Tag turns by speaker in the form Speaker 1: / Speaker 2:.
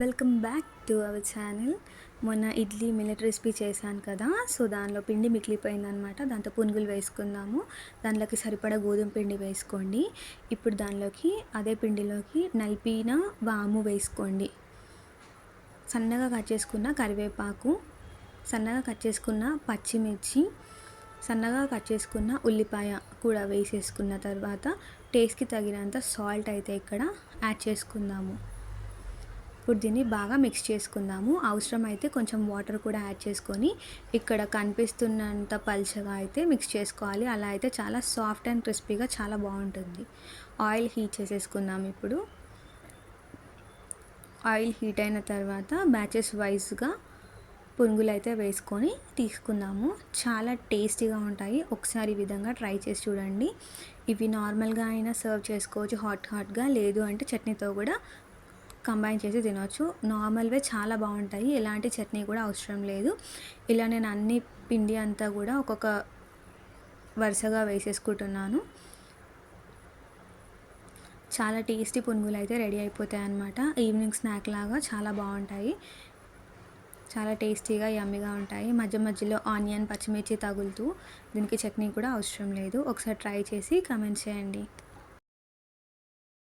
Speaker 1: Welcome back to our channel. మొన్న idli millet recipe చేశాను కదా, సో దానిలో పిండి మిగిలిపోయిందనమాట. దాంతో పునుగులు వేసుకుందాము. దానిలోకి సరిపడా గోధుమ పిండి వేసుకోండి. ఇప్పుడు దానిలోకి అదే పిండిలోకి నలిపిన వాము వేసుకోండి. సన్నగా కట్ చేసుకున్న కరివేపాకు, సన్నగా కట్ చేసుకున్న పచ్చిమిర్చి, సన్నగా కట్ చేసుకున్న ఉల్లిపాయ కూడా వేసేసుకున్న తర్వాత టేస్ట్కి తగినంత సాల్ట్ అయితే ఇక్కడ యాడ్ చేసుకుందాము. ఇప్పుడు దీన్ని బాగా మిక్స్ చేసుకుందాము. అవసరమైతే కొంచెం వాటర్ కూడా యాడ్ చేసుకొని ఇక్కడ కనిపిస్తున్నంత పల్చగా అయితే మిక్స్ చేసుకోవాలి. అలా అయితే చాలా సాఫ్ట్ అండ్ క్రిస్పీగా చాలా బాగుంటుంది. ఆయిల్ హీట్ చేసేసుకుందాం. ఇప్పుడు ఆయిల్ హీట్ అయిన తర్వాత బ్యాచెస్ వైజ్గా పునుగులు అయితే వేసుకొని తీసుకుందాము. చాలా టేస్టీగా ఉంటాయి. ఒకసారి ఈ విధంగా ట్రై చేసి చూడండి. ఇవి నార్మల్గా అయినా సర్వ్ చేసుకోవచ్చు, హాట్గా, లేదు అంటే చట్నీతో కూడా కంబైన్ చేసి తినవచ్చు. నార్మల్వే చాలా బాగుంటాయి, ఎలాంటి చట్నీ కూడా అవసరం లేదు. ఇలా నేను అన్ని పిండి అంతా కూడా ఒక్కొక్క వరుసగా వేసేసుకుంటున్నాను. చాలా టేస్టీ పునుగులు అయితే రెడీ అయిపోతాయి అన్నమాట. ఈవినింగ్ స్నాక్ లాగా చాలా బాగుంటాయి. చాలా టేస్టీగా యమ్మీగా ఉంటాయి. మధ్య మధ్యలో ఆనియన్, పచ్చిమిర్చి తగులుతూ, దీనికి చట్నీ కూడా అవసరం లేదు. ఒకసారి ట్రై చేసి కామెంట్ చేయండి.